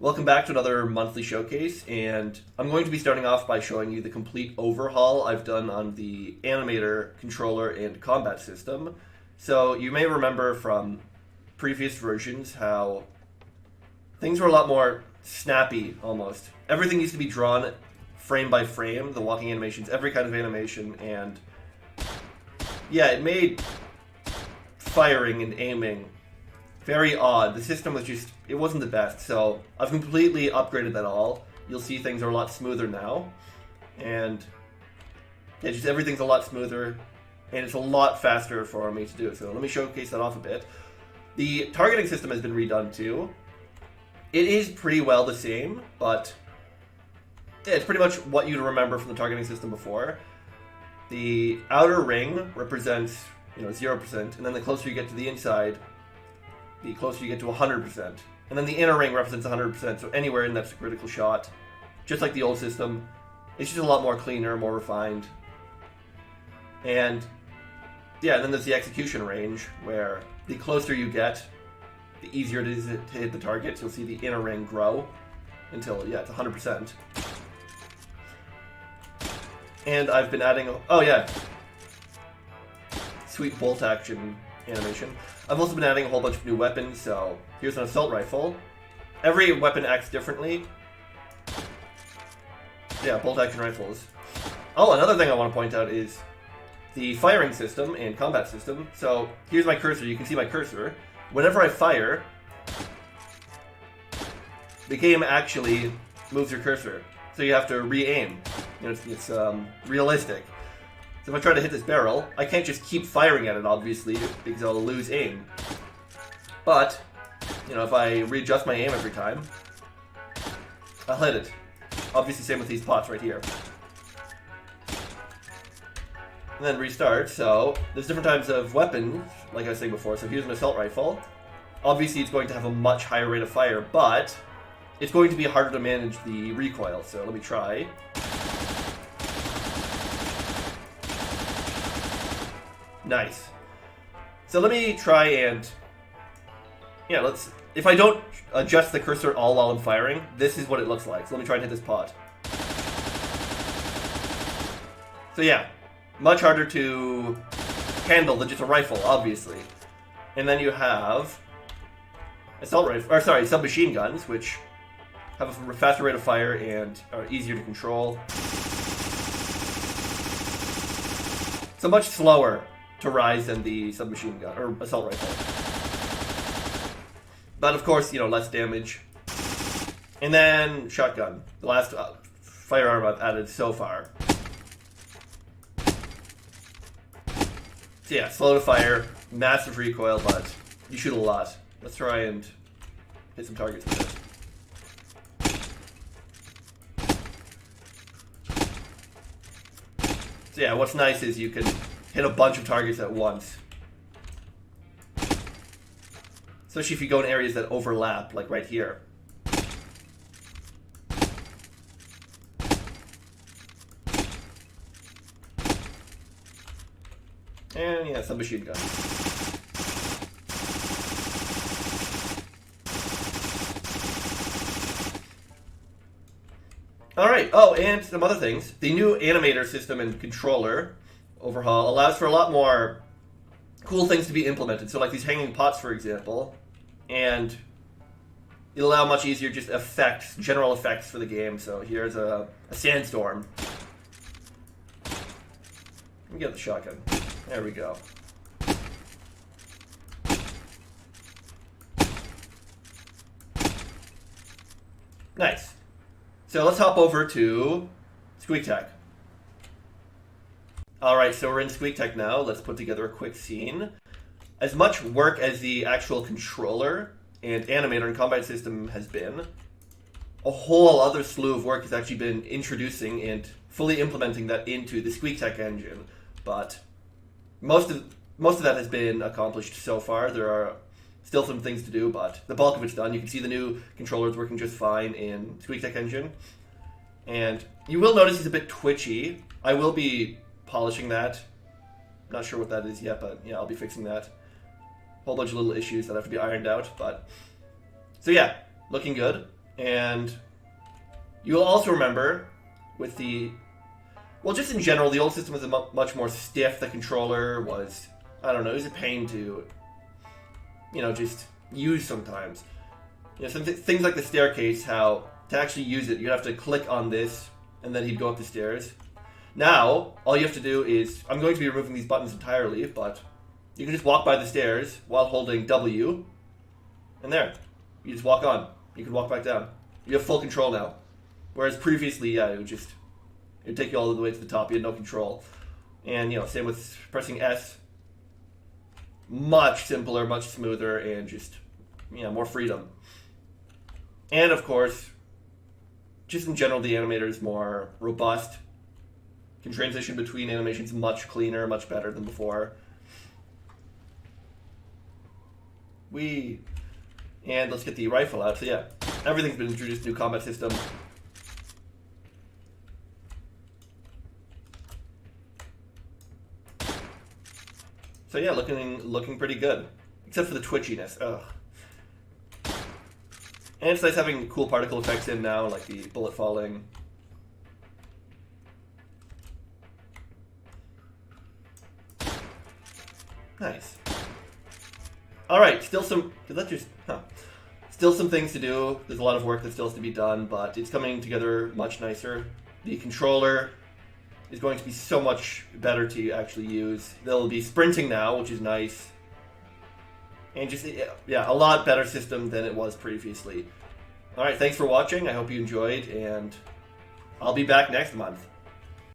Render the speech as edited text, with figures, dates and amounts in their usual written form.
Welcome back to another monthly showcase, and I'm going to be starting off by showing you the complete overhaul I've done on the Animator controller and combat system. So you may remember from previous versions how things were a lot more snappy, almost. Everything used to be drawn frame by frame, the walking animations, every kind of animation, and yeah, it made firing and aiming very odd. The system was just, it wasn't the best, so I've completely upgraded that all. You'll see things are a lot smoother now, and yeah, just everything's a lot smoother, and it's a lot faster for me to do. So let me showcase that off a bit. The targeting system has been redone too. It is pretty well the same, but yeah, it's pretty much what you'd remember from the targeting system before. The outer ring represents, 0%, and then the closer you get to the inside, the closer you get to 100%. And then the inner ring represents 100%, so anywhere in that's a critical shot. Just like the old system, it's just a lot more cleaner, more refined. And yeah, and then there's the execution range, where the closer you get, the easier it is to hit the target. So you'll see the inner ring grow until, yeah, it's 100%. And I've been adding, sweet bolt action animation. I've also been adding a whole bunch of new weapons, so here's an assault rifle. Every weapon acts differently. Yeah, bolt action rifles. Oh, another thing I want to point out is the firing system and combat system. So here's my cursor. You can see my cursor. Whenever I fire, the game actually moves your cursor. So you have to re-aim. It's realistic. So if I try to hit this barrel, I can't just keep firing at it, obviously, because I'll lose aim. But, if I readjust my aim every time, I'll hit it. Obviously, same with these pots right here. And then restart, so there's different types of weapons, like I was saying before. So here's an assault rifle. Obviously, it's going to have a much higher rate of fire, but it's going to be harder to manage the recoil. So let me try. Nice. So let me try and, if I don't adjust the cursor all while I'm firing, this is what it looks like. So let me try and hit this pot. So yeah, much harder to handle than just a rifle, obviously. And then you have submachine guns, which have a faster rate of fire and are easier to control. So much slower to rise than the submachine gun or assault rifle, but of course, less damage. And then shotgun, the last firearm I've added so far. So yeah, slow to fire, massive recoil, but you shoot a lot. Let's try and hit some targets with it. So yeah, what's nice is you can hit a bunch of targets at once. Especially if you go in areas that overlap, like right here. And yeah, submachine gun. Alright, oh, and some other things. The new Animator system and controller Overhaul allows for a lot more cool things to be implemented. So like these hanging pots, for example, and it'll allow much easier just effects, general effects for the game. So here's a sandstorm. Let me get the shotgun. There we go. Nice. So let's hop over to Squeak Tech. Alright, so we're in Squeak Tech now. Let's put together a quick scene. As much work as the actual controller and animator and combat system has been, a whole other slew of work has actually been introducing and fully implementing that into the Squeak Tech engine. But most of that has been accomplished so far. There are still some things to do, but the bulk of it's done. You can see the new controller is working just fine in Squeak Tech engine. And you will notice it's a bit twitchy. I will be polishing that. Not sure what that is yet, but yeah, I'll be fixing that. Whole bunch of little issues that have to be ironed out, but so yeah, looking good. And you'll also remember with the... Well, just in general, the old system was much more stiff. The controller was, I don't know, it was a pain to, just use sometimes. Things like the staircase, how to actually use it, you'd have to click on this, and then he'd go up the stairs. Now, all you have to do is, I'm going to be removing these buttons entirely, but you can just walk by the stairs while holding W, and there. You just walk on. You can walk back down. You have full control now. Whereas previously, yeah, it'd take you all the way to the top. You had no control. And, same with pressing S. Much simpler, much smoother, and just, more freedom. And, of course, just in general, the animator is more robust. Can transition between animations much cleaner, much better than before. And let's get the rifle out. So yeah, everything's been introduced, new combat system. So yeah, looking pretty good. Except for the twitchiness. Ugh. And it's nice having cool particle effects in now, like the bullet falling. Nice. Alright, still some... Still some things to do. There's a lot of work that still has to be done, but it's coming together much nicer. The controller is going to be so much better to actually use. There'll be sprinting now, which is nice. And just, yeah, a lot better system than it was previously. Alright, thanks for watching. I hope you enjoyed, and I'll be back next month.